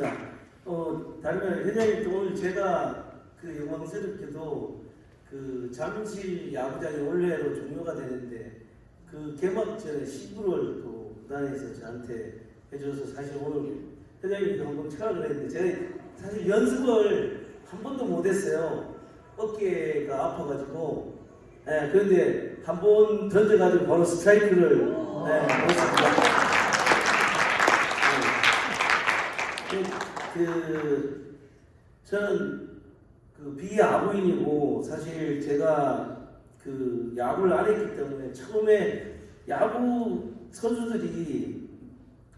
반갑습니다. 다른 회장님 오늘 제가 그 영광스럽게도 그 잠실 야구장이 올해로 종료가 되는데 그 개막 전에 시구를 또 구단에서 저한테 해줘서 사실 오늘 회장님도 한번 체크를 했는데 제가 사실 연습을 한 번도 못했어요. 어깨가 아파가지고. 네, 그런데 한 번 던져가지고 바로 스트라이크를 넣었습니다. 저는 그 비야구인이고 사실 제가 그 야구를 안 했기 때문에 처음에 야구 선수들이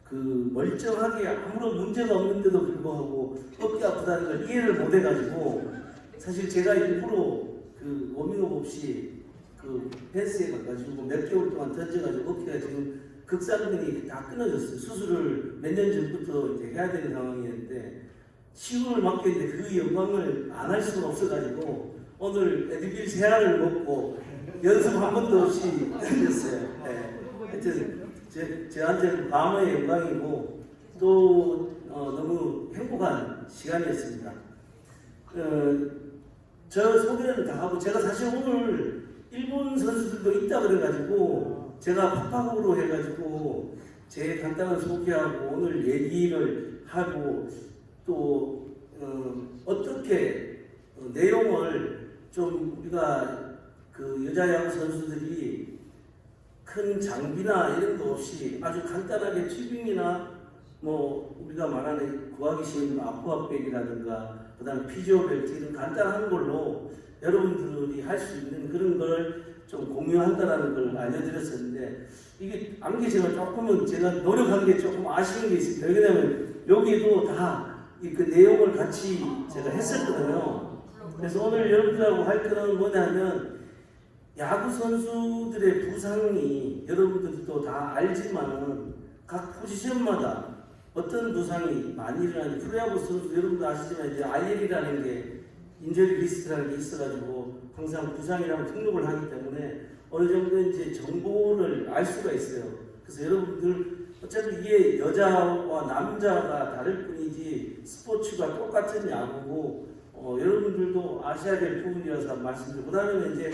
그 멀쩡하게 아무런 문제가 없는데도 불구하고 어깨 아프다는 걸 이해를 못 해가지고 사실 제가 일부러 그 워밍업 없이 그 펜스에 가가지고 몇 개월 동안 던져가지고 어깨가 지금 극상근이 다 끊어졌어요. 수술을 몇 년 전부터 이제 해야 되는 상황이었는데 시구를 맡겨 있는데 그 영광을 안 할 수가 없어가지고 오늘 에드빌 세 알을 먹고 연습 한 번도 없이 던졌어요. 네. 하여튼 저한테는 밤의 영광이고 또 너무 행복한 시간이었습니다. 저 소개는 다 하고 제가 사실 오늘 일본 선수들도 있다 그래가지고 제가 팍팍으로 해가지고 제 간단한 소개하고 오늘 얘기를 하고 또 어떻게 내용을 좀 우리가 그 여자 야구 선수들이 큰 장비나 이런 거 없이 아주 간단하게 튜빙이나 뭐 우리가 말하는 구하기 쉬운 아쿠아백이라든가 그다음에 피지오 벨트 이런 간단한 걸로 여러분들이 할 수 있는 그런 걸 좀 공유한다라는 걸 알려드렸었는데 이게 암기 제가 조금은 제가 노력한 게 조금 아쉬운 게 있습니다. 왜냐하면 여기도 다 그 내용을 같이 제가 했었거든요. 그래서 오늘 여러분들하고 할 거는 뭐냐면 야구 선수들의 부상이 여러분들도 다 알지만은 각 포지션마다 어떤 부상이 많이 일어나는지 프로야구 선수 여러분도 아시지만 이제 IL이라는 게 인저리 리스트라는 게 있어가지고 항상 부상이라고 등록을 하기 때문에 어느 정도 이제 정보를 알 수가 있어요. 그래서 여러분들 어차피 이게 여자와 남자가 다를 뿐이지 스포츠가 똑같은 야구고 여러분들도 아셔야 될 부분이라서 말씀드리고 그다음에 이제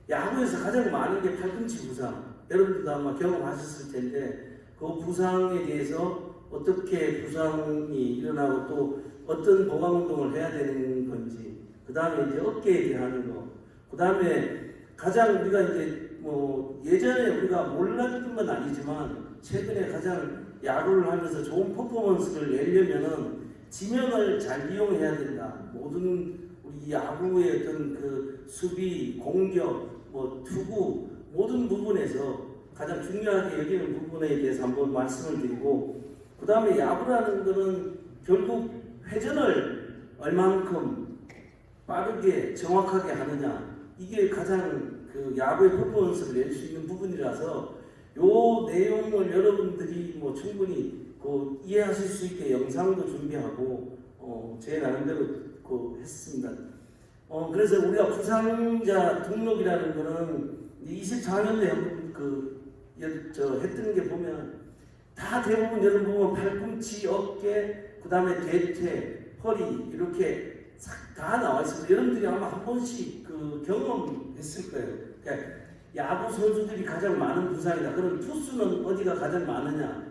야구에서 가장 많은 게 팔꿈치 부상 여러분들도 아마 경험하셨을 텐데 그 부상에 대해서 어떻게 부상이 일어나고 또 어떤 보강 운동을 해야 되는 건지 그 다음에 이제 어깨에 대한 거 그 다음에 가장 우리가 이제 뭐 예전에 우리가 몰랐던 건 아니지만 최근에 가장 야구를 하면서 좋은 퍼포먼스를 내려면은 지면을 잘 이용해야 된다. 모든 우리 야구의 어떤 그 수비, 공격, 뭐 투구 모든 부분에서 가장 중요하게 여기는 부분에 대해서 한번 말씀을 드리고 그 다음에 야구라는 거는 결국 회전을 얼만큼 빠르게 정확하게 하느냐 이게 가장 그 야구의 퍼포먼스를 낼 수 있는 부분이라서 요 내용을 여러분들이 뭐 충분히 그 이해하실 수 있게 영상도 준비하고 제 나름대로 그 했습니다. 그래서 우리가 부상자 등록이라는 거는 24년도에 했던 게 보면 다 대부분 여러분 보면 팔꿈치, 어깨, 그 다음에 대퇴, 허리 이렇게 다 나와 있습니다. 여러분들이 아마 한 번씩 그 경험했을 거예요. 그러니까 야구 선수들이 가장 많은 부상이다. 그럼 투수는 어디가 가장 많으냐?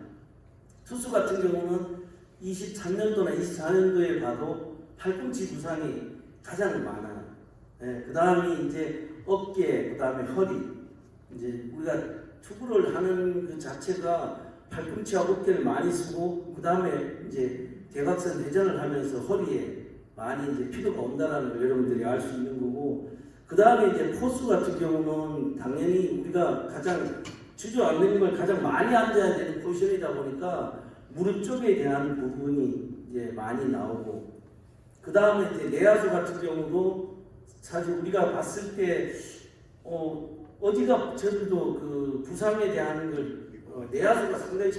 투수 같은 경우는 23년도나 24년도에 봐도 팔꿈치 부상이 가장 많아요. 네, 그 다음이 이제 어깨, 그 다음에 허리. 이제 우리가 투구를 하는 그 자체가 팔꿈치와 어깨를 많이 쓰고 그 다음에 이제 대각선 회전을 하면서 허리에 많이 이제 피로가 온다는 걸 여러분들이 알 수 있는 거고 그 다음에 이제 포수 같은 경우는 당연히 우리가 가장 주저앉는 걸 가장 많이 앉아야 되는 포지션이다 보니까 무릎 쪽에 대한 부분이 이제 많이 나오고 그 다음에 이제 내야수 같은 경우도 사실 우리가 봤을 때 어디가 저들도 그 부상에 대한 걸 내야수가 상당히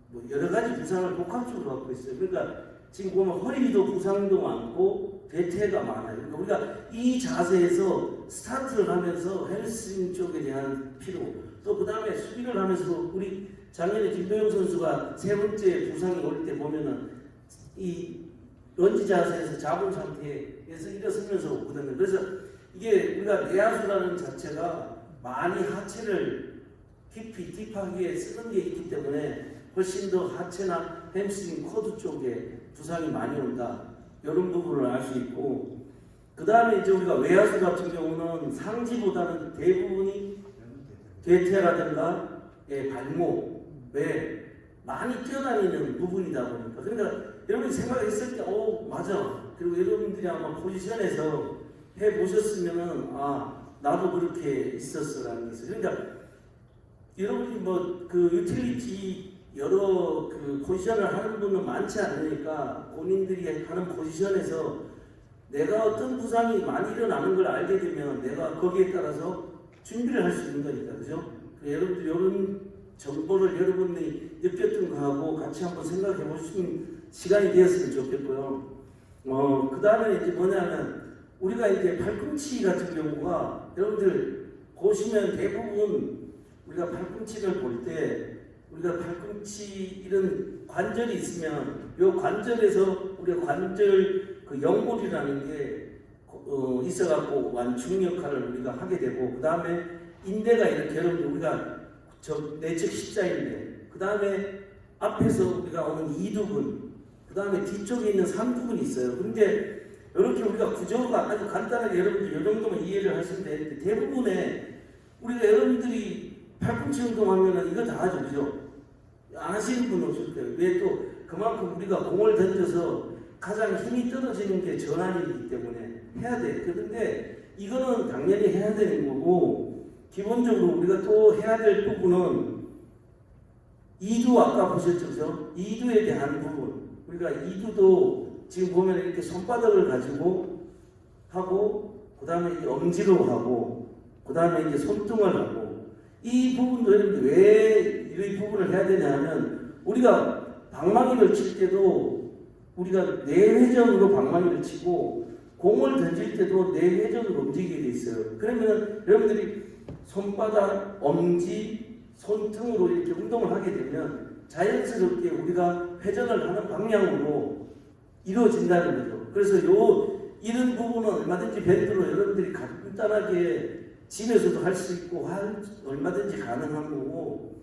뭐 여러 가지 부상을 복합적으로 갖고 있어요. 그러니까 지금 보면 허리도 부상도 많고 대퇴가 많아요. 그러니까 우리가 이 자세에서 스타트를 하면서 헬스윙 쪽에 대한 피로 또 그 다음에 수비를 하면서 우리 작년에 김도영 선수가 세 번째 부상이 올 때 보면은 이 런지 자세에서 잡은 상태에서 일어서면서 오거든요. 그래서 이게 우리가 내야수라는 자체가 많이 하체를 깊이 딥하게 쓰는 게 있기 때문에 훨씬 더 하체나 햄스트링 코드 쪽에 부상이 많이 온다. 이런 부분을 알 수 있고, 그 다음에 이제 우리가 외야수 같은 경우는 상지보다는 대부분이 대퇴라든가 발목, 왜 많이 뛰어다니는 부분이다 보니까, 그러니까 여러분이 생각했을 때, 맞아. 그리고 여러분들이 아마 포지션에서 해보셨으면은, 나도 그렇게 있었어라는 게 있어요. 그러니까 여러분이 그 유틸리티 여러 그 포지션을 하는 분은 많지 않으니까 본인들이 하는 포지션에서 내가 어떤 부상이 많이 일어나는 걸 알게 되면 내가 거기에 따라서 준비를 할 수 있는 거니까, 그죠? 여러분들 이런 정보를 여러분들이 느꼈던 거하고 같이 한번 생각해 보시는 시간이 되었으면 좋겠고요. 그 다음에 이제 뭐냐면 우리가 이제 팔꿈치 같은 경우가 여러분들 보시면 대부분 우리가 팔꿈치를 볼 때 우리가 팔꿈치 이런 관절이 있으면 이 관절에서 우리가 관절 그 연골이라는 게 있어갖고 완충 역할을 우리가 하게 되고, 그 다음에 인대가 이렇게 여러분들 우리가 내측 십자인대, 그 다음에 앞에서 우리가 오는 이두근, 그 다음에 뒤쪽에 있는 삼두근이 있어요. 그런데 이렇게 우리가 구조가 아주 간단하게 여러분들 이 정도만 이해를 하시면 되는데, 대부분의 우리가 여러분들이 팔꿈치 운동하면은 이거 다 하죠, 그죠? 안 하시는 분 없을 거예요. 왜 또 그만큼 우리가 공을 던져서 가장 힘이 떨어지는 게 전환이기 때문에 해야 돼. 그런데 이거는 당연히 해야 되는 거고, 기본적으로 우리가 또 해야 될 부분은 이두 아까 보셨죠, 그죠? 이두에 대한 부분. 우리가 이두도 지금 보면 이렇게 손바닥을 가지고 하고, 그 다음에 엄지로 하고, 그 다음에 이제 손등을 하고, 이 부분도 여러분들 왜 이 부분을 해야 되냐 하면, 우리가 방망이를 칠 때도 우리가 내회전으로 방망이를 치고 공을 던질 때도 내회전으로 움직이게 돼 있어요. 그러면 여러분들이 손바닥, 엄지, 손등으로 이렇게 운동을 하게 되면 자연스럽게 우리가 회전을 하는 방향으로 이루어진다는 거죠. 그래서 이런 부분은 얼마든지 밴드로 여러분들이 간단하게 집에서도 할 수 있고 얼마든지 가능한 거고,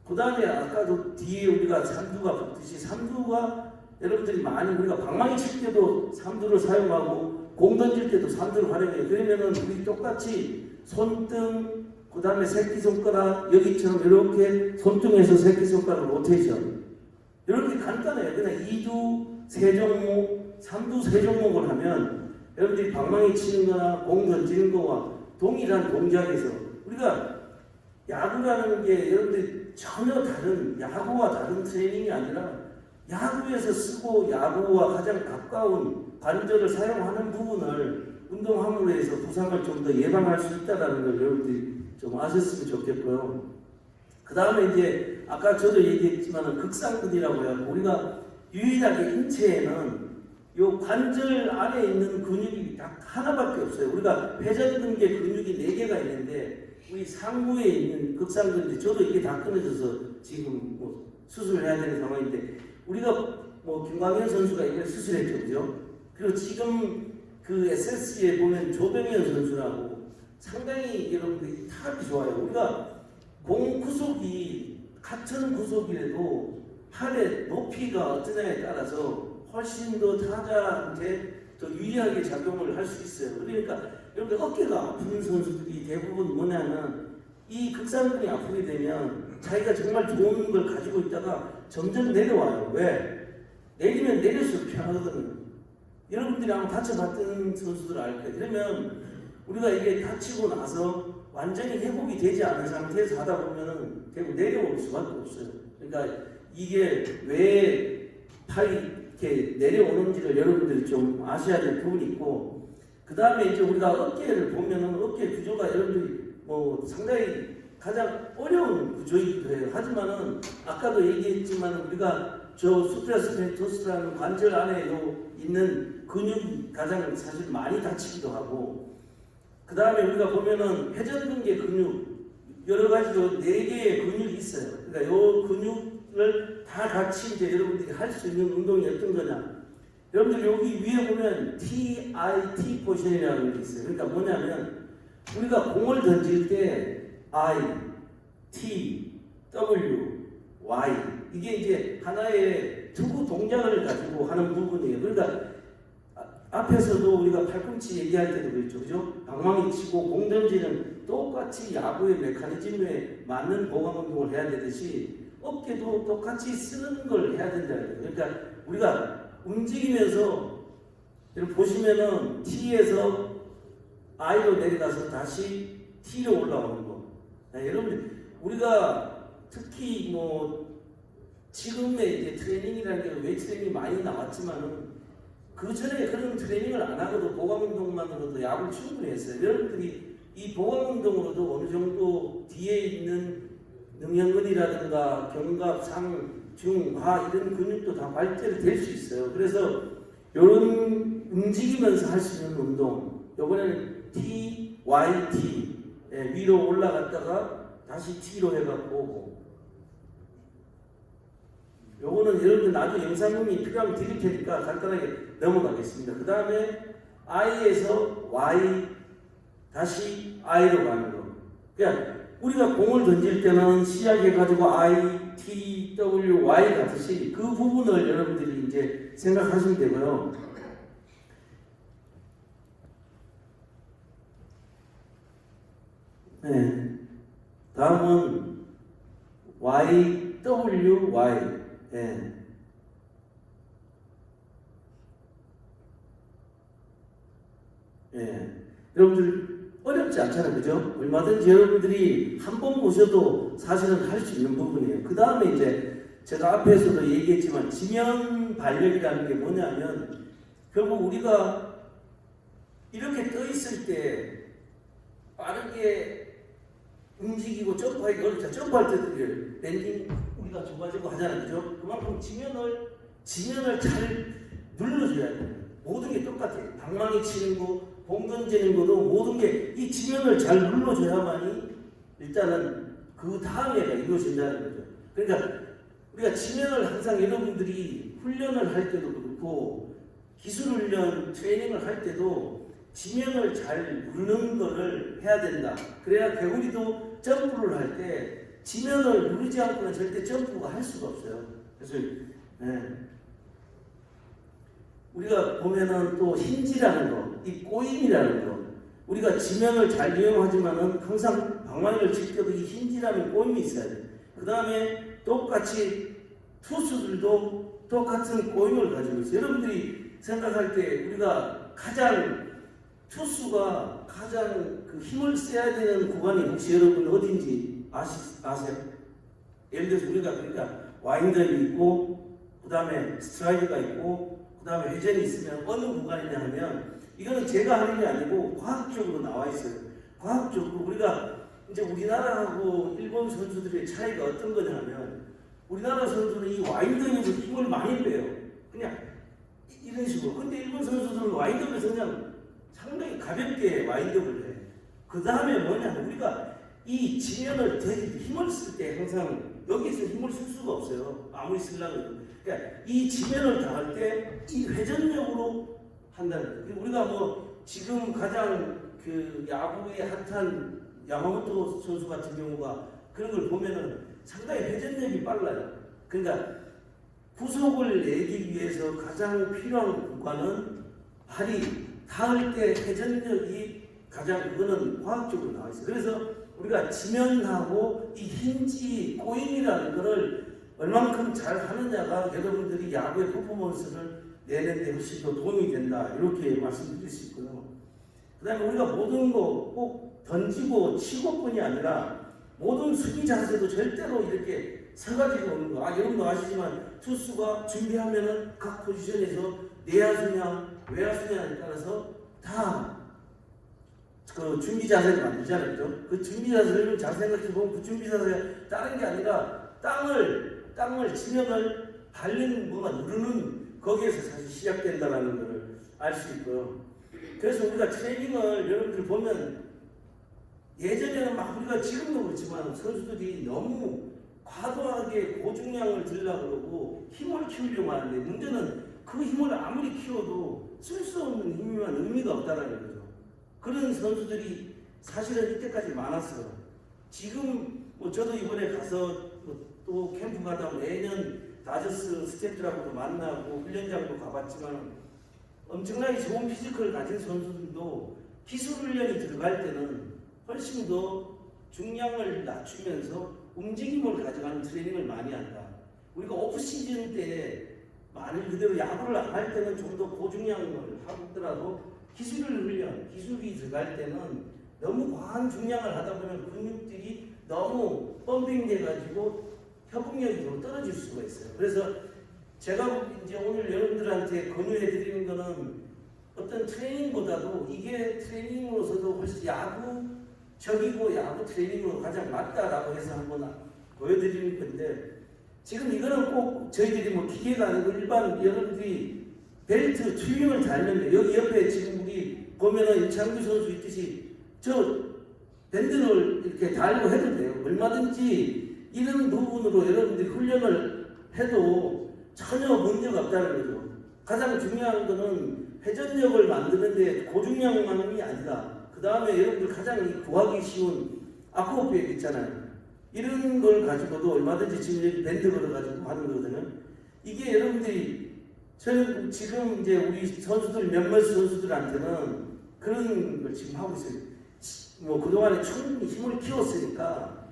그 다음에 아까도 뒤에 우리가 삼두가 붙듯이 삼두가 여러분들이 많이 우리가 방망이 칠 때도 삼두를 사용하고 공 던질 때도 삼두를 활용해요. 그러면은 우리 똑같이 손등, 그 다음에 새끼손가락 여기처럼 이렇게 손등에서 새끼손가락 로테이션, 이렇게 간단해요. 그냥 2두 세 종목, 3두 세 종목을 하면 여러분들이 방망이 치는 거나 공 던지는 거와 동일한 동작에서, 우리가 야구라는 게 여러분들이 전혀 다른, 야구와 다른 트레이닝이 아니라 야구에서 쓰고 야구와 가장 가까운 관절을 사용하는 부분을 운동함으로 해서 부상을 좀 더 예방할 수 있다는 걸 여러분들이 좀 아셨으면 좋겠고요. 그 다음에 이제 아까 저도 얘기했지만 극상근이라고 해요. 우리가 유일하게 인체에는 요 관절 안에 있는 근육이 딱 하나밖에 없어요. 우리가 회전근개 근육이 4개가 있는데 우리 상부에 있는 극상근인데, 저도 이게 다 끊어져서 지금 수술을 해야 되는 상황인데, 우리가 김광현 선수가 이걸 수술했죠, 그죠? 그리고 지금 그 SSG에 보면 조병현 선수라고 상당히 여러분들이 타격이 좋아요. 우리가 공 구속이 같은 구속이라도 팔의 높이가 어떠냐에 따라서 훨씬 더 타자한테 더 유리하게 작용을 할 수 있어요. 그러니까 여러분들 어깨가 아픈 선수들이 대부분 뭐냐면 이 극상근이 아프게 되면 자기가 정말 좋은 걸 가지고 있다가 점점 내려와요. 왜? 내리면 내릴수록 편하거든요. 여러분들이 아마 다쳐봤던 선수들 알 거예요. 그러면 우리가 이게 다치고 나서 완전히 회복이 되지 않은 상태에서 하다 보면은 결국 내려올 수밖에 없어요. 그러니까 이게 왜 팔이 이렇게 내려오는지를 여러분들이 좀 아셔야 될 부분이 있고, 그 다음에 이제 우리가 어깨를 보면은 어깨 구조가 여러분들이 상당히 가장 어려운 구조이기도 해요. 하지만은 아까도 얘기했지만 우리가 저 수프라스펜토스라는 관절 안에 있는 근육이 가장 사실 많이 다치기도 하고, 그 다음에 우리가 보면은 회전근개 근육 여러 가지로 4개의 근육이 있어요. 그러니까 이 근육을 다 같이 이제 여러분들이 할 수 있는 운동이 어떤 거냐. 여러분들 여기 위에 보면 TIT 포지션이라는 게 있어요. 그러니까 뭐냐면 우리가 공을 던질 때 I, T, W, Y 이게 이제 하나의 투구 동작을 가지고 하는 부분이에요. 그러니까 앞에서도 우리가 팔꿈치 얘기할 때도 그랬죠. 그죠? 방망이 치고 공 던지는 똑같이 야구의 메커니즘에 맞는 보강 운동을 해야 되듯이 어깨도 똑같이 쓰는 걸 해야 된다는 거예요. 그러니까 우리가 움직이면서 여러분 보시면은 T에서 I로 내려가서 다시 T로 올라오는 거. 여러분 우리가 특히 뭐 지금의 이제 트레이닝이라는 게 웨이트 트레이닝이 많이 나왔지만은 그 전에 그런 트레이닝을 안 하고도 보강 운동만으로도 야구를 충분히 했어요. 여러분들이 이 보강 운동으로도 어느 정도 뒤에 있는 능형근이라든가 견갑, 상, 중, 하 이런 근육도 다 발달이 될 수 있어요. 그래서 이런 움직이면서 할 수 있는 운동, 이번에는 T, Y, T 위로 올라갔다가 다시 T로 해갖고 오고. 요거는 여러분들 나중에 영상이 필요하면 드릴 테니까 간단하게 넘어가겠습니다. 그 다음에 I에서 Y 다시 I로 가는 거. 그러니까 우리가 공을 던질 때는 시작해가지고 I, T, W, Y 같듯이 그 부분을 여러분들이 이제 생각하시면 되고요. 네. 다음은 Y, W, Y. 네. 예. 여러분들 어렵지 않잖아요. 그죠? 얼마든지 여러분들이 한 번 보셔도 사실은 할 수 있는 부분이에요. 그 다음에 이제 제가 앞에서도 얘기했지만 지면 발력이라는 게 뭐냐면 결국 우리가 이렇게 떠 있을 때 빠르게 움직이고 점프하기 어렵죠. 점프할 때도 랜딩 우리가 좁아지고 하잖아요. 그죠? 그만큼 지면을 잘 눌러줘야 돼요. 모든 게 똑같아요. 방망이 치는 거, 공 던지는 것도 모든 게 이 지면을 잘 눌러줘야만이 일단은 그 다음에가 이루어진다는 거죠. 그러니까 우리가 지면을 항상 여러분들이 훈련을 할 때도 그렇고 기술 훈련, 트레이닝을 할 때도 지면을 잘 누르는 거를 해야 된다. 그래야 개구리도 점프를 할 때 지면을 누르지 않고는 절대 점프가 할 수가 없어요. 그래서 우리가 보면은 또 힌지라는 거, 이 꼬임이라는 거, 우리가 지면을 잘 이용하지만은 항상 방망이를 칠 때도 이 힌지라는 꼬임이 있어야 돼. 그 다음에 똑같이 투수들도 똑같은 꼬임을 가지고 있어요. 여러분들이 생각할 때 우리가 투수가 가장 그 힘을 써야 되는 구간이 혹시 여러분 어딘지 아세요? 예를 들어서 우리가 그러니까 와인드업이 있고, 그 다음에 스트라이크가 있고, 그 다음에 회전이 있으면 어느 구간이냐 하면 이거는 제가 하는 게 아니고 과학적으로 나와 있어요. 과학적으로 우리가 이제 우리나라하고 일본 선수들의 차이가 어떤 거냐 하면 우리나라 선수들은 이 와인드업에서 힘을 많이 빼요. 그냥 이런 식으로. 근데 일본 선수들은 와인드업에서 그냥 상당히 가볍게 와인드업을 해. 그 다음에 뭐냐면 우리가 이 지면을 힘을 쓸 때 항상 여기서 힘을 쓸 수가 없어요. 아무리 쓰려고 해도. 그러니까 이 지면을 당할 때 이 회전력으로 한다는 거예요. 우리가 뭐 지금 가장 그 야구의 핫한 야마모토 선수 같은 경우가 그런 걸 보면은 상당히 회전력이 빨라요. 그러니까 구속을 내기 위해서 가장 필요한 구간은 발이 닿을 때 회전력이 가장 그거는 과학적으로 나와 있어요. 그래서 우리가 지면하고 이 힌지 꼬임이라는 거를 얼만큼 잘 하느냐가 여러분들이 야구의 퍼포먼스를 내는 데 훨씬 더 도움이 된다. 이렇게 말씀드릴 수 있고요. 그 다음에 우리가 모든 거 꼭 던지고 치고뿐이 아니라 모든 수비 자세도 절대로 이렇게 서가지고 오는 거. 여러분도 아시지만 투수가 준비하면은 각 포지션에서 내야수냐 외야수냐에 따라서 다 그 준비 자세를 만들잖아요. 그 준비 자세를 잘 생각해보면 그 준비 자세가 다른 게 아니라 땅을 지면을 밟는 뭐가 누르는 거기에서 사실 시작된다라는 것을 알 수 있고요. 그래서 우리가 트레이닝을 여러분들 보면 예전에는 막 우리가 지금도 그렇지만 선수들이 너무 과도하게 고중량을 들려고 그러고 힘을 키우려고 하는데 문제는 그 힘을 아무리 키워도 쓸 수 없는 힘이면 의미가 없다는 거죠. 그런 선수들이 사실은 이때까지 많았어요. 지금 뭐 저도 이번에 가서 또 캠프 가다 매년 다저스 스태프들하고도 만나고 훈련장도 가봤지만 엄청나게 좋은 피지컬을 가진 선수들도 기술 훈련이 들어갈 때는 훨씬 더 중량을 낮추면서 움직임을 가져가는 트레이닝을 많이 한다. 우리가 오프시즌 때 만일 그대로 야구를 안 할 때는 좀 더 고중량을 하더라도 기술이 들어갈 때는 너무 과한 중량을 하다 보면 근육들이 너무 펌핑돼가지고 협응력이 떨어질 수가 있어요. 그래서 제가 이제 오늘 여러분들한테 권유해드리는 거는 어떤 트레이닝보다도 이게 트레이닝으로서도 훨씬 야구적이고 야구 트레이닝으로 가장 맞다라고 해서 한번 보여드리는 건데 지금 이거는 꼭 저희들이 뭐 기계가 아니고 일반 여러분들이 벨트 튜닝을 달는데 여기 옆에 지금 우리 보면은 이창규 선수 있듯이 저 밴드를 이렇게 달고 해도 돼요. 얼마든지 이런 부분으로 여러분들이 훈련을 해도 전혀 문제가 없다는 거죠. 가장 중요한 거는 회전력을 만드는데 고중량만이 아니라 그 다음에 여러분들 가장 구하기 쉬운 아쿠아백 있잖아요. 이런 걸 가지고도 얼마든지 지금 여기 밴드 걸어가지고 하는 거거든요. 이게 여러분들이 저는 지금 이제 우리 선수들 몇몇 선수들한테는 그런 걸 지금 하고 있어요. 뭐 그동안에 충분히 힘을 키웠으니까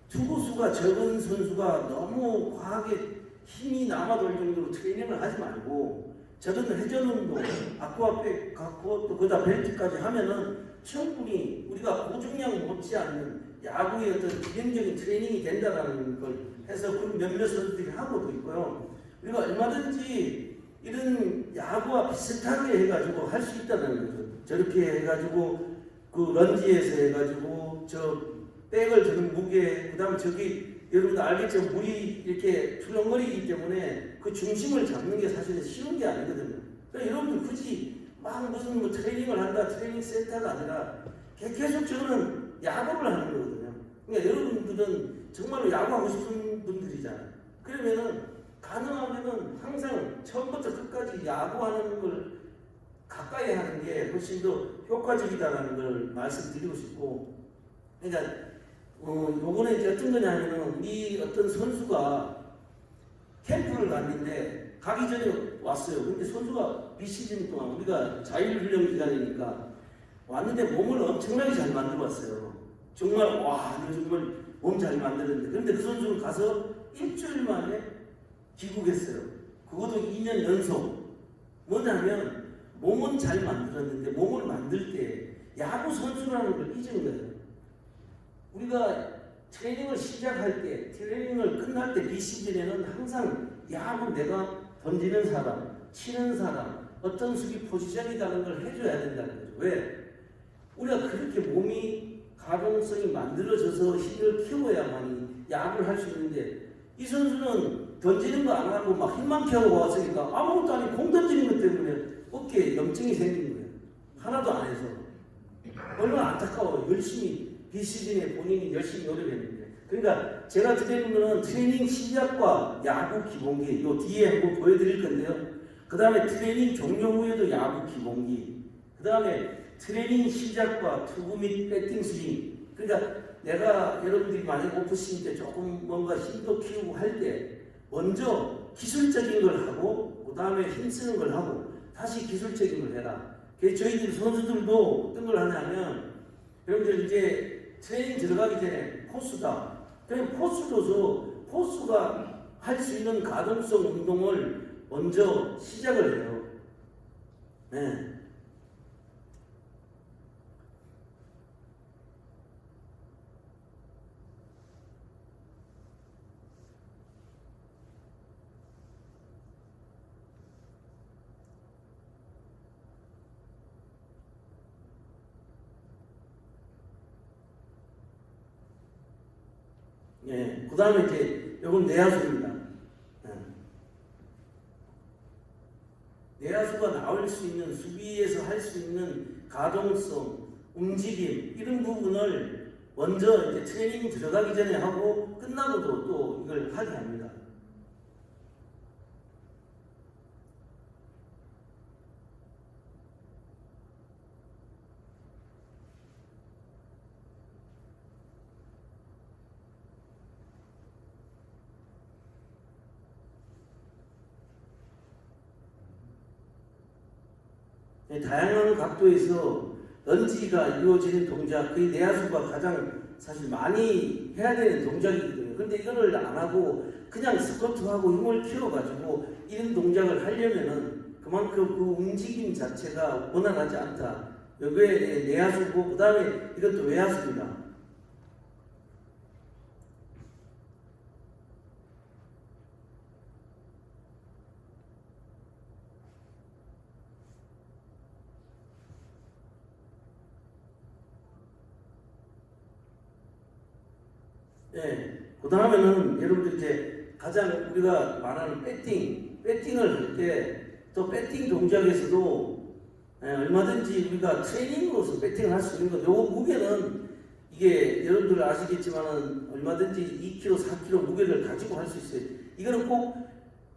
투구수가 적은 선수가 너무 과하게 힘이 남아돌 정도로 트레이닝을 하지 말고 저런 회전운동, 아쿠아백 갖고 또 거기다 벨트까지 하면은 충분히 우리가 고중량 못지않는 야구의 어떤 기능적인 트레이닝이 된다라는 걸 해서 그 몇몇 선수들이 하고도 있고요. 우리가 얼마든지 이런 야구와 비슷하게 해가지고 할 수 있다는 거죠. 저렇게 해가지고 그 런지에서 해가지고 저 백을 드는 무게, 그 다음에 저기 여러분들 알겠죠? 물이 이렇게 출렁거리기 때문에 그 중심을 잡는 게 사실은 쉬운 게 아니거든요. 그러니까 여러분들 굳이 막 무슨 뭐 트레이닝을 한다, 트레이닝 센터가 아니라 계속 저는 야구를 하는 거거든요. 그러니까 여러분들은 정말로 야구하고 싶은 분들이잖아요. 그러면은 가능하면은 항상 처음부터 끝까지 야구하는 걸 가까이 하는 게 훨씬 더 효과적이다라는 걸 말씀드리고 싶고, 그러니까 요번에 이제 어떤 거냐면은 이 어떤 선수가 캠프를 갔는데 가기 전에 왔어요. 근데 선수가 비시즌 동안 우리가 자율훈련 기간이니까 왔는데 몸을 엄청나게 잘 만들어 왔어요. 정말 와, 정말 몸 잘 만들었는데, 그런데 그 선수는 가서 일주일 만에 귀국했어요. 그것도 2년 연속. 뭐냐면 몸은 잘 만들었는데 몸을 만들 때 야구 선수라는 걸 잊은 거예요. 우리가 트레이닝을 시작할 때, 트레이닝을 끝날 때 비시즌에는 항상 야구 내가 던지는 사람, 치는 사람, 어떤 수비 포지션이라는 걸 해줘야 된다는 거죠. 왜? 우리가 그렇게 몸이 가동성이 만들어져서 힘을 키워야만이 야구를 할 수 있는데 이 선수는 던지는 거 안 하고 막 힘만 키우고 왔으니까 아무것도 아니고 공 던지는 것 때문에 어깨에 염증이 생긴 거예요. 하나도 안 해서. 얼마나 안타까워요. 열심히 비시즌에 본인이 열심히 노력했는데. 그러니까 제가 드리는 거는 트레이닝 시작과 야구 기본기, 요 뒤에 한번 보여드릴 건데요. 그 다음에 트레이닝 종료 후에도 야구 기본기, 그 다음에 트레이닝 시작과 투구 및 배팅 스윙. 그러니까 내가 여러분들이 만약 오프시즌 때 조금 뭔가 힘도 키우고 할 때 먼저 기술적인 걸 하고 그 다음에 힘쓰는 걸 하고 다시 기술적인 걸 해라. 그래서 저희들 선수들도 어떤 걸 하냐면 여러분들 이제 트레이닝 들어가기 전에 포수다. 그럼 포수가 할 수 있는 가동성 운동을 먼저 시작을 해요. 네. 예, 그 다음에 이제 이건 내야수입니다. 내야수가 나올 수 있는 수비에서 할 수 있는 가동성, 움직임 이런 부분을 먼저 이제 트레이닝 들어가기 전에 하고 끝나고도 또 이걸 하게 합니다. 다양한 각도에서 런지가 이루어지는 동작, 그 내야수가 가장 사실 많이 해야 되는 동작이거든요. 근데 이거를 안 하고 그냥 스쿼트하고 힘을 키워가지고 이런 동작을 하려면은 그만큼 그 움직임 자체가 원활하지 않다. 여기에 내야수고 그 다음에 이것도 외야수입니다. 네, 그 다음에는 여러분들 이제 가장 우리가 말하는 배팅을 할 때 또 배팅 동작에서도 얼마든지 우리가 트레이닝으로서 배팅을 할 수 있는 거. 요 무게는 이게 여러분들 아시겠지만은 얼마든지 2kg, 4kg 무게를 가지고 할 수 있어요. 이거는 꼭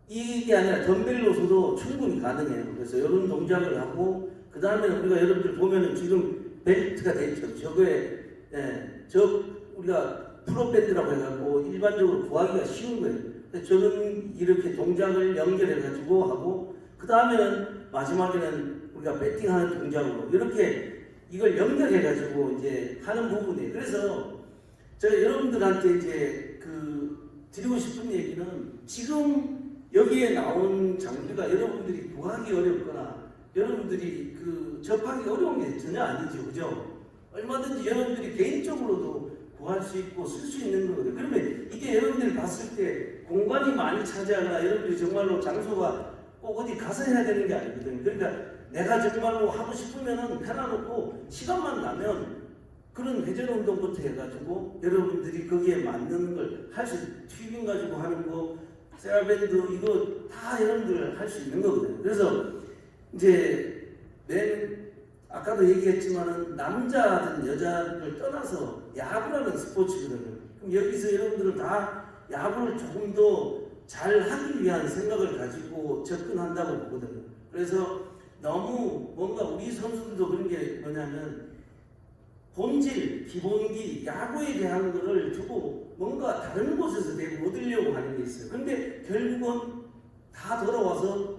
이게 아니라 덤벨로서도 충분히 가능해요. 그래서 이런 동작을 하고 그 다음에 우리가 여러분들 보면은 지금 벨트가 돼 있죠. 저거에 우리가 프로밴드라고 해가지고 일반적으로 구하기가 쉬운 거예요. 저는 이렇게 동작을 연결해가지고 하고 그 다음에는 마지막에는 우리가 배팅하는 동작으로 이렇게 이걸 연결해가지고 이제 하는 부분이에요. 그래서 제가 여러분들한테 이제 드리고 싶은 얘기는 지금 여기에 나온 장비가 여러분들이 구하기 어렵거나 여러분들이 접하기 어려운 게 전혀 아니죠, 그죠? 얼마든지 여러분들이 개인적으로도 구할 수 있고 쓸 수 있는 거거든요. 그러면 이게 여러분들이 봤을 때 공간이 많이 차지하거나 여러분들이 정말로 장소가 꼭 어디 가서 해야 되는 게 아니거든요. 그러니까 내가 정말로 하고 싶으면은 펴놔놓고 시간만 나면 그런 회전 운동부터 해가지고 여러분들이 거기에 맞는 걸 할 수, 튜빙 가지고 하는 거, 세라밴드 이거 다 여러분들 할 수 있는 거거든요. 그래서 이제 아까도 얘기했지만은 남자든 여자를 떠나서 야구라는 스포츠거든요. 그럼 여기서 여러분들은 다 야구를 조금 더 잘 하기 위한 생각을 가지고 접근한다고 보거든요. 그래서 너무 뭔가 우리 선수들도 그런 게 뭐냐면 본질, 기본기, 야구에 대한 거를 두고 뭔가 다른 곳에서 내가 얻으려고 하는 게 있어요. 근데 결국은 다 돌아와서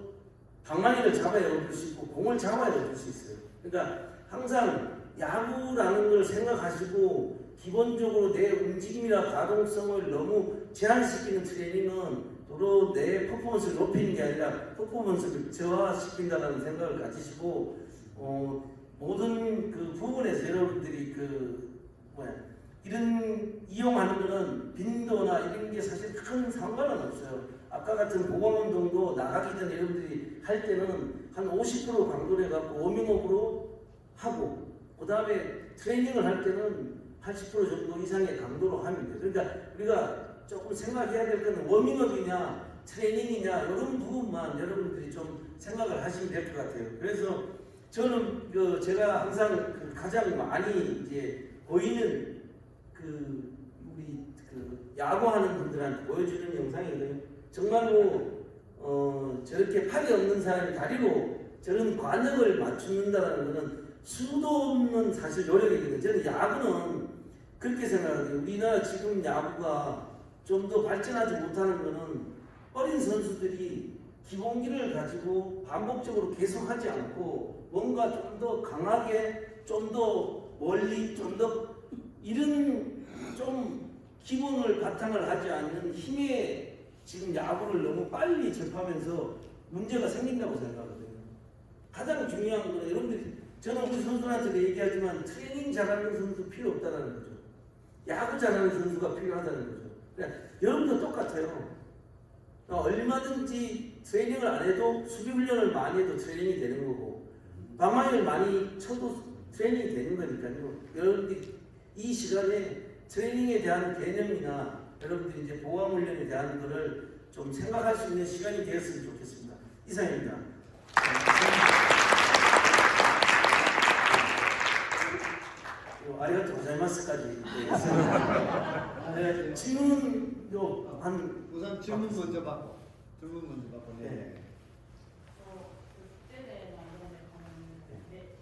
방망이를 잡아야 얻을 수 있고 공을 잡아야 얻을 수 있어요. 그러니까 항상 야구라는 걸 생각하시고 기본적으로 내 움직임이나 가동성을 너무 제한시키는 트레이닝은 도로 내 퍼포먼스를 높이는 게 아니라 퍼포먼스를 저하시킨다는 생각을 가지시고 모든 부분에서 여러분들이 이런 이용하는 거는 빈도나 이런 게 사실 큰 상관은 없어요. 아까 같은 보강운동도 나가기 전에 여러분들이 할 때는 한 50% 강도를 해갖고 워밍업으로 하고 그 다음에 트레이닝을 할 때는 80% 정도 이상의 강도로 하면 돼요. 그러니까 우리가 조금 생각해야 될 거는 워밍업이냐 트레이닝이냐 이런 부분만 여러분들이 좀 생각을 하시면 될 것 같아요. 그래서 저는 제가 항상 가장 많이 이제 보이는 우리 야구하는 분들한테 보여주는 영상이거든요. 정말로 저렇게 팔이 없는 사람이 다리로 저런 관역을 맞춘다는 것은 수도 없는 사실 노력이거든요. 저는 야구는 그렇게 생각해요. 우리나라 지금 야구가 좀 더 발전하지 못하는 것은 어린 선수들이 기본기를 가지고 반복적으로 계속하지 않고 뭔가 좀 더 강하게, 좀 더 멀리, 좀 더 이런 좀 기본을 바탕을 하지 않는 힘에 지금 야구를 너무 빨리 접하면서 문제가 생긴다고 생각하거든요. 가장 중요한 건 여러분들이 저는 우리 선수한테도 얘기하지만 트레이닝 잘하는 선수 필요 없다는 거죠. 야구 잘하는 선수가 필요하다는 거죠. 그러니까 여러분도 똑같아요. 얼마든지 트레이닝을 안 해도 수비 훈련을 많이 해도 트레이닝이 되는 거고 방망이를 많이 쳐도 트레이닝이 되는 거니까요. 여러분들이 이 시간에 트레이닝에 대한 개념이나 여러분들이 이제 보강 훈련에 대한 거를 좀 생각할 수 있는 시간이 되었으면 좋겠습니다. 이상입니다. 다마스까지 했습니다. 네, 질문도 한 우선 질문 먼저 받고 네. 그때에 만약에 가면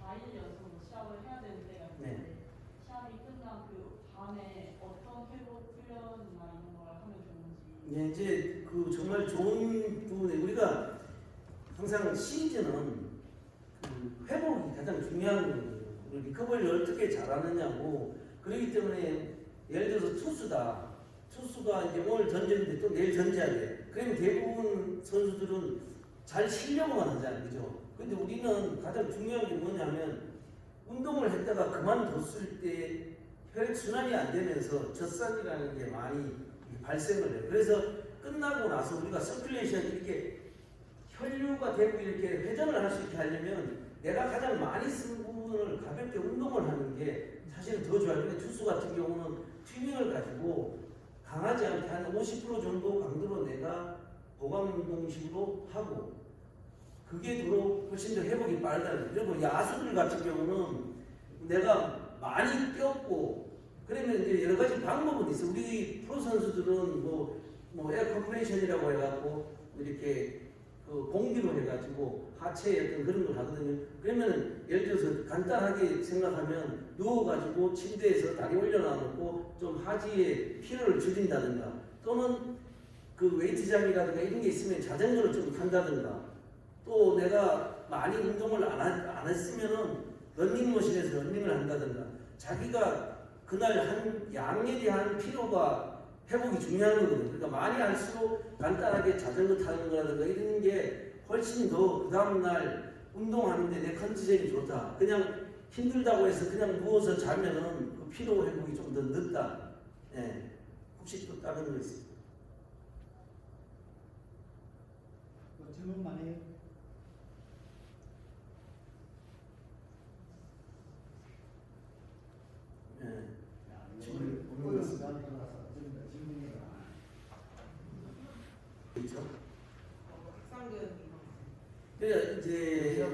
4일 연속으로 시합을 해야 되는 때가 있는데 네. 시합이 끝난 그 밤에 어떤 회복 훈련이나 이런 걸 하면 좋은지. 네, 이제 그 정말 좋은 부분에 우리가 항상 시즌은 그 회복이 가장 중요한 거예요. 리커버리를 어떻게 잘하느냐고. 그렇기 때문에 예를 들어서 투수가 이제 오늘 던졌는데 또 내일 던져야 돼. 그러면 대부분 선수들은 잘 쉬려고만 하잖아요, 그죠? 근데 우리는 가장 중요한 게 뭐냐면 운동을 했다가 그만뒀을 때 혈액 순환이 안 되면서 젖산이라는 게 많이 발생을 해요. 그래서 끝나고 나서 우리가 서큘레이션 이렇게 혈류가 되고 이렇게 회전을 할 수 있게 하려면 내가 가장 많이 쓴 부분을 가볍게 운동을 하는 게 사실은 더 좋아요. 근데 투수 같은 경우는 튜닝을 가지고 강하지 않게 한 50% 정도 강도로 내가 보강 운동식으로 하고 그게 더러 훨씬 더 회복이 빠르다는 거예요. 그리고 야수들 같은 경우는 내가 많이 뛰었고 그러면 이제 여러 가지 방법은 있어. 우리 프로 선수들은 뭐 에어 컴프레션이라고 해갖고 이렇게 그 공기로 해가지고 하체에 어떤 그런 걸 하거든요. 그러면 예를 들어서 간단하게 생각하면 누워가지고 침대에서 다리 올려놔놓고 좀 하지에 피로를 줄인다든가 또는 그 웨이트장이라든가 이런 게 있으면 자전거를 좀 탄다든가 또 내가 많이 운동을 안 했으면은 런닝머신에서 런닝을 한다든가 자기가 그날 한 양에 대한 피로가 회복이 중요한 거거든요. 그러니까 많이 할수록 간단하게 자전거 타는 거라든가 이런 게 훨씬 더 그 다음날 운동하는데 내 컨디션이 좋다. 그냥 힘들다고 해서 그냥 누워서 자면은 그 피로 회복이 좀 더 늦다. 예. 혹시 또 다른 거 있어요? 질문 많이 해요. 예. 그렇죠? 그러니까 이제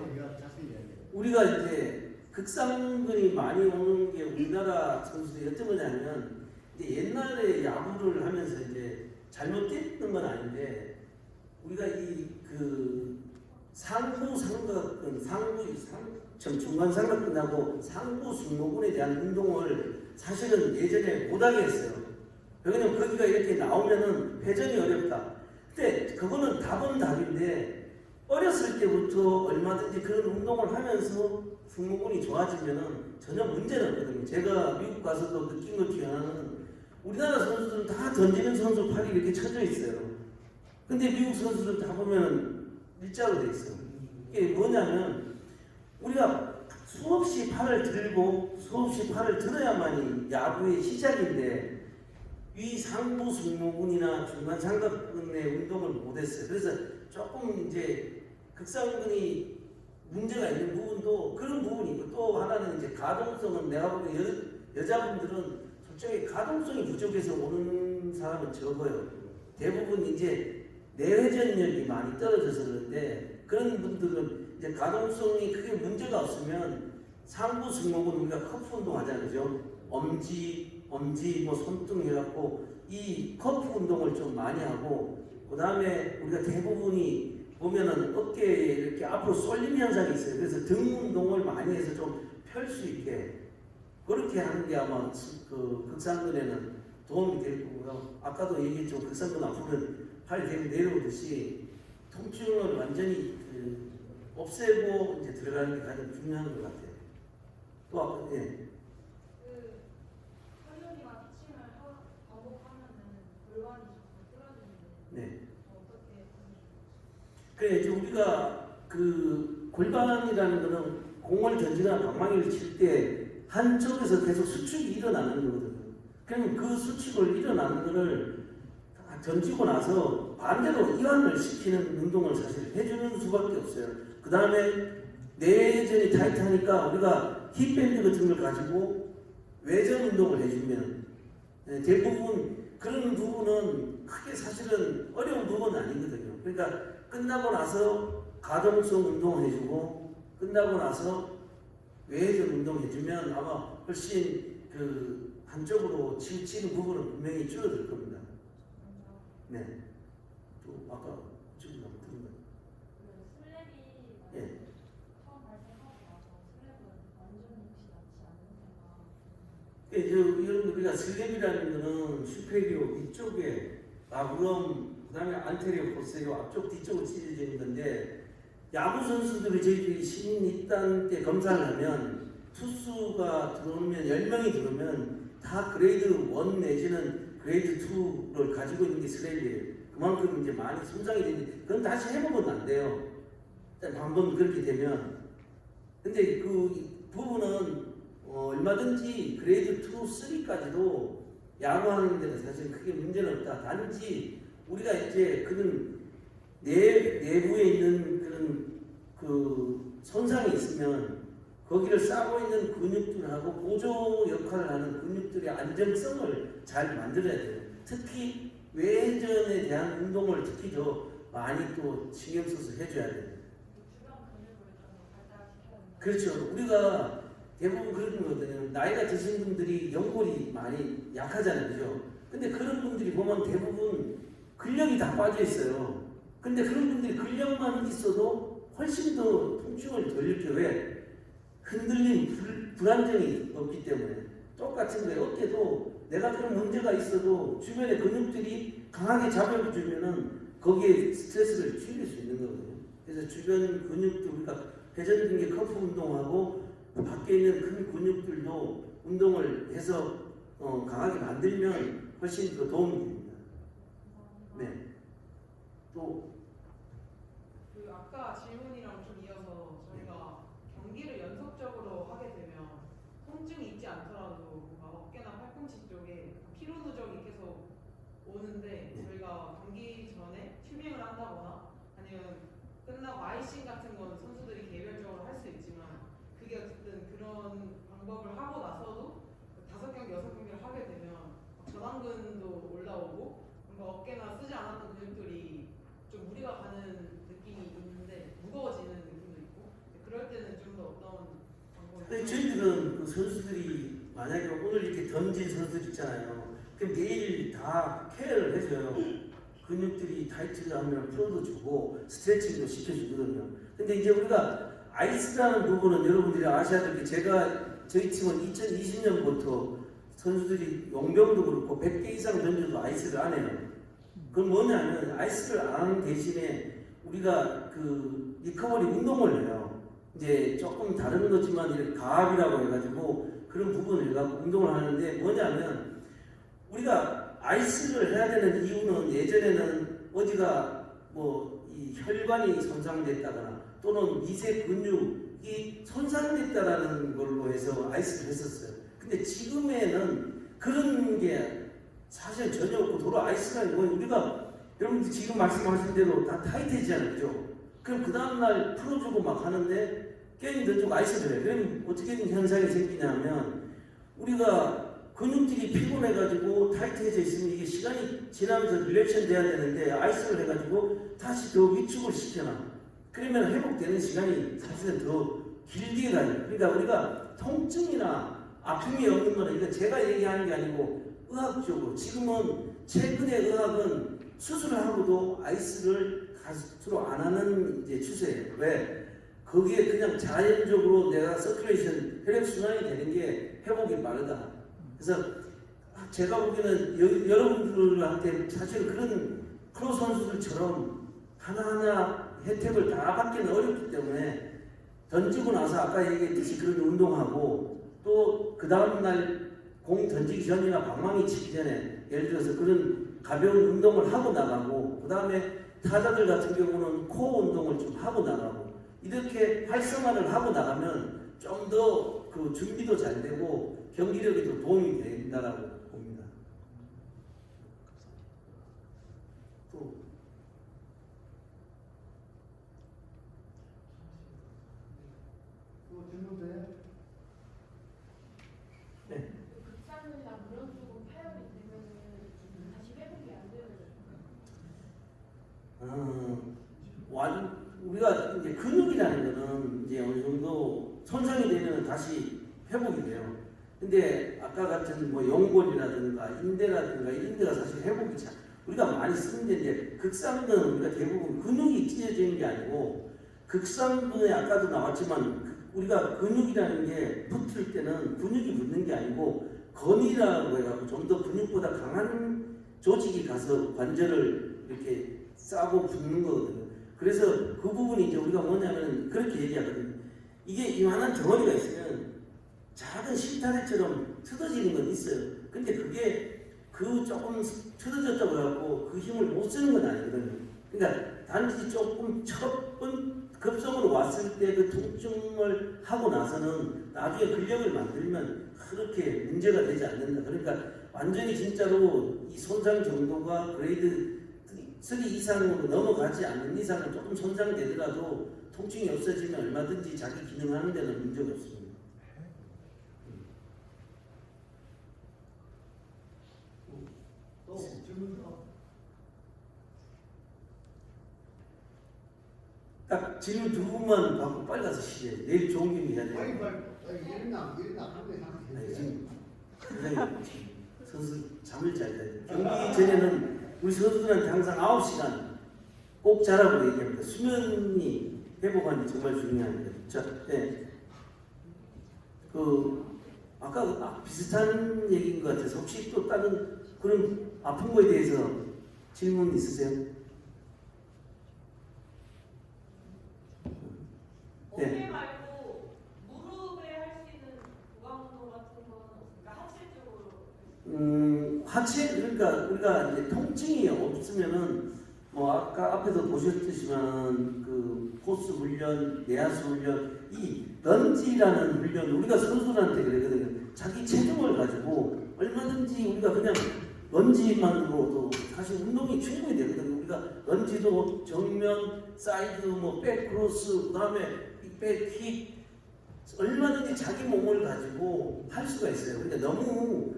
우리가 이제 극상근이 많이 오는 게 우리나라 선수들이 어떤 거냐면 이제 옛날에 야구를 하면서 이제 잘못됐던 건 아닌데 우리가 이 그 상부 삼각근, 중간 삼각근하고 상부 승모근에 대한 운동을 사실은 예전에 못하게 했어요. 왜냐면 거기가 이렇게 나오면은 회전이 어렵다. 근데 그거는 답은 답인데 어렸을 때부터 얼마든지 그런 운동을 하면서 승모근이 좋아지면은 전혀 문제는 없거든요. 제가 미국 가서도 느낀 것 중에 하나는 우리나라 선수들은 다 던지는 선수 팔이 이렇게 쳐져 있어요. 근데 미국 선수들 다 보면 일자로 돼 있어요. 이게 뭐냐면 우리가 수없이 팔을 들고 수없이 팔을 들어야만이 야구의 시작인데 위 상부 승모근이나 중간 삼각근의 운동을 못했어요. 그래서 조금 이제 극상근이 문제가 있는 부분도 그런 부분이 있고 또 하나는 이제 가동성은 내가 보기엔 여자분들은 솔직히 가동성이 부족해서 오는 사람은 적어요. 대부분 이제 내회전력이 많이 떨어져서 그런데 그런 분들은 이제 가동성이 크게 문제가 없으면 상부 승모근 우리가 커프 운동 하잖아요. 그죠? 엄지 뭐 손등 해갖고 이 커프 운동을 좀 많이 하고 그 다음에 우리가 대부분이 보면은 어깨에 이렇게 앞으로 쏠림 현상이 있어요. 그래서 등 운동을 많이 해서 좀 펼 수 있게 그렇게 하는 게 아마 그 극상근에는 도움이 될 거고요. 아까도 얘기했죠. 극상근 앞으로는 팔이 계속 내려오듯이 통증을 완전히 없애고 이제 들어가는 게 가장 중요한 것 같아요. 또 아까 예. 그 활력이나 피칭을 반복하면은 골반이 자꾸 쓰러지는데 네. 어떻게 하는 그래 이제 우리가 그 골반이라는 거는 공을 던지거나 방망이를 칠 때 한쪽에서 계속 수축이 일어나는 거거든요. 그러면 그 수축을 일어나는 거를 던지고 나서 반대로 이완을 시키는 운동을 사실 해주는 수밖에 없어요. 그 다음에 내전이 타이트하니까 우리가 힙밴드 같은 걸 가지고 외전 운동을 해주면 대부분 그런 부분은 크게 사실은 어려운 부분은 아니거든요. 그러니까 끝나고 나서 가동성 운동을 해주고 끝나고 나서 외전 운동 해주면 아마 훨씬 그 한쪽으로 치우치는 부분은 분명히 줄어들 겁니다. 네. 또 아까 저기 한번 들은 거. 그 슬랩이 예. 처음 발생하고 나서 슬랩은 완전히 혹시 낫지 않는가? 이런 우리가 슬랩이라는 거는 슈페리오 이쪽에 아브럼 그다음에 안테리오 포세리오 앞쪽 뒤쪽으로 찢어지는 건데 야구 선수들이 저희들이 신인 입단 때 검사를 하면 투수가 들어오면 10명이 들어오면 다 그레이드 1 내지는 그레이드 2를 가지고 있는 게 슬랩이에요. 그만큼 이제 많이 손상이 되는데 그건 다시 회복은 안 돼요. 한번 그렇게 되면. 근데 그 부분은 얼마든지 그레이드 2, 3까지도 야구하는 데는 사실 크게 문제는 없다. 단지 우리가 이제 그런 내부에 있는 그런 그 손상이 있으면 거기를 싸고 있는 근육들하고 보조 역할을 하는 근육들의 안정성을 잘 만들어야 돼요. 특히 외회전에 대한 운동을 특히 더 많이 또 신경 써서 해줘야 돼요. 주변 근육을 좀 발달시켜야 된다. 그렇죠. 우리가 대부분 그런 거거든요. 나이가 드신 분들이 연골이 많이 약하잖아요. 그죠? 근데 그런 분들이 보면 대부분 근력이 다 빠져 있어요. 근데 그런 분들이 근력만 있어도 훨씬 더 통증을 덜 느껴요. 왜? 흔들림, 불안정이 없기 때문에. 똑같은 거예요. 어깨도 내가 그런 문제가 있어도 주변의 근육들이 강하게 잡아주면은 거기에 스트레스를 줄일 수 있는 거거든요. 그래서 주변 근육도 우리가 회전근개 커프 운동하고 밖에 있는 큰 근육들도 운동을 해서 강하게 만들면 훨씬 더 도움이 됩니다. 네. 또 그 아까 질문이랑 좀 이어서 저희가 경기를 연속적으로 하게 되면 통증이 있지 않더라도 뭔가 어깨나 팔꿈치 쪽에 피로 누적이 계속 오는데 저희가 경기 전에 튜닝을 한다거나 아니면 끝나고 아이싱 같은 건 선수들이 개별적으로 할 수 있지만 그게 어쨌든 그런 방법을 하고 나서도 5경기, 6경기를 하게 되면 저당근도 올라오고 뭔가 어깨나 쓰지 않았던 근육들이 좀 무리가 가는 느낌이 있는데 무거워지는 느낌도 있고 그럴 때는 좀 더 어떤 방법이 저희들은 그 선수들이 만약에 오늘 이렇게 던진 선수들 있잖아요. 그럼 내일 다 케어를 해줘요. 근육들이 타이트하면 풀어도 주고 스트레칭도 시켜주거든요. 근데 이제 우리가 아이스라는 부분은 여러분들이 아셔야 될 게 저희 팀은 2020년부터 선수들이 용병도 그렇고 100개 이상 던져도 아이스를 안 해요. 그건 뭐냐면 아이스를 안 하는 대신에 우리가 그 리커버리 운동을 해요. 이제 조금 다른 거지만 이렇게 가압이라고 해가지고 그런 부분을 해가지고 운동을 하는데 뭐냐면 우리가 아이스를 해야 되는 이유는 예전에는 어디가 뭐 이 혈관이 손상됐다거나 또는 미세 근육이 손상됐다라는 걸로 해서 아이스를 했었어요. 근데 지금에는 그런 게 사실 전혀 없고 도로 아이스라는 건 우리가 여러분들 지금 말씀하신 대로 다 타이트해지잖아요. 그죠? 그럼 그 다음날 풀어주고 막 하는데 게임 던지고 아이스를 해요. 그럼 어떻게 현상이 생기냐면 우리가 근육들이 피곤해가지고 타이트해져 있으면 이게 시간이 지나면서 릴렉션 돼야 되는데 아이스를 해가지고 다시 더 위축을 시켜놔. 그러면 회복되는 시간이 사실은 더 길게 가요. 그러니까 우리가 통증이나 아픔이 없는 거는 이건 제가 얘기하는 게 아니고 의학적으로 지금은 최근의 의학은 수술을 하고도 아이스를 가수로 안 하는 이제 추세예요. 왜? 거기에 그냥 자연적으로 내가 서큘레이션 혈액순환이 되는 게 회복이 빠르다. 그래서 제가 보기에는 여러분들한테 사실 그런 프로 선수들처럼 하나하나 혜택을 다 받기는 어렵기 때문에 던지고 나서 아까 얘기했듯이 그런 운동하고 또 그 다음날 공 던지기 전이나 방망이 치기 전에 예를 들어서 그런 가벼운 운동을 하고 나가고 그 다음에 타자들 같은 경우는 코어 운동을 좀 하고 나가고 이렇게 활성화를 하고 나가면 좀 더 그 준비도 잘 되고 경기력이 더 도움이 된다라고 봅니다. 또 질문 돼요? 네. 극상이나 그런 쪽으로 파열이 되면은 다시 회복이 안 되는. 우리가 이제 근육이라는 거는 이제 어느 정도 손상이 되면 다시 회복이 돼요. 근데 아까 같은 뭐 연골이라든가 인대라든가 이런 데가 사실 회복이 잘 우리가 많이 쓰는 데인데 극상근은 우리가 대부분 근육이 찢어지는 게 아니고 극상근에 아까도 나왔지만 우리가 근육이라는 게 붙을 때는 근육이 붙는 게 아니고 건이라고 해가지고 좀 더 근육보다 강한 조직이 가서 관절을 이렇게 싸고 붙는 거거든요. 그래서 그 부분이 이제 우리가 뭐냐면 그렇게 얘기하거든요. 이게 이만한 덩어리가 있으면 작은 실타래처럼 틀어지는 건 있어요. 근데 그게 그 조금 틀어졌다고 해갖고 그 힘을 못 쓰는 건 아니거든요. 그러니까 단지 조금 첫번 급성으로 왔을 때 그 통증을 하고 나서는 나중에 근력을 만들면 그렇게 문제가 되지 않는다. 그러니까 완전히 진짜로 이 손상 정도가 그레이드 3 이상으로 넘어가지 않는 이상은 조금 손상되더라도 통증이 없어지면 얼마든지 자기 기능하는 데는 문제가 없습니다. 또 질문 더. 딱 질문 두 분만 받고 빨리 가서 쉬세요. 내일 좋은 기분 해야 돼요. 일어나 한대 아니, 지금 선생님 선수 잠을 잘 자야 돼요. 경기 전에는 우리 선수들한테 항상 9시간 꼭 자라고 얘기합니다. 수면이 회복하는 게 정말 중요합니다. 자, 네. 아까 비슷한 얘기인 것 같아서 혹시 또 다른 그런 아픈 거에 대해서 질문 있으세요? 어깨 네. 말고 무릎에 할 수 있는 구강 운동 같은 거는 없을까? 하체 쪽으로. 하체 그러니까 우리가 이제 통증이 없으면은 뭐 아까 앞에서 보셨듯이만 그 포스 훈련, 내하수 훈련, 이 런지라는 훈련 우리가 선수들한테 그러거든요. 자기 체중을 가지고 얼마든지 우리가 그냥 런지만으로도 사실 운동이 충분히 되거든요. 우리가 런지도 정면, 사이드, 뭐 백크로스, 그다음에 백킥 얼마든지 자기 몸을 가지고 할 수가 있어요. 근데 너무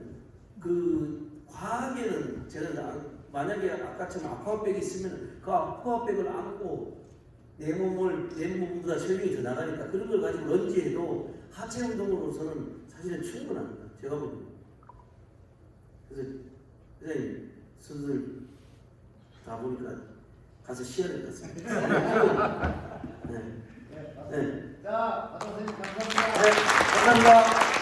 그 과하게는 제가 만약에 아까처럼 아쿠아백이 있으면 그 아쿠아백을 안고 내 몸보다 체중이 더 나가니까 그런 걸 가지고 런지해도 하체 운동으로서는 사실은 충분합니다. 제가 보기에는. 그래서 선생님 선수들 다 보니까 가서 쉬어야 될 것 같습니다. 네. 네. 자, 선생님 감사합니다. 네, 감사합니다.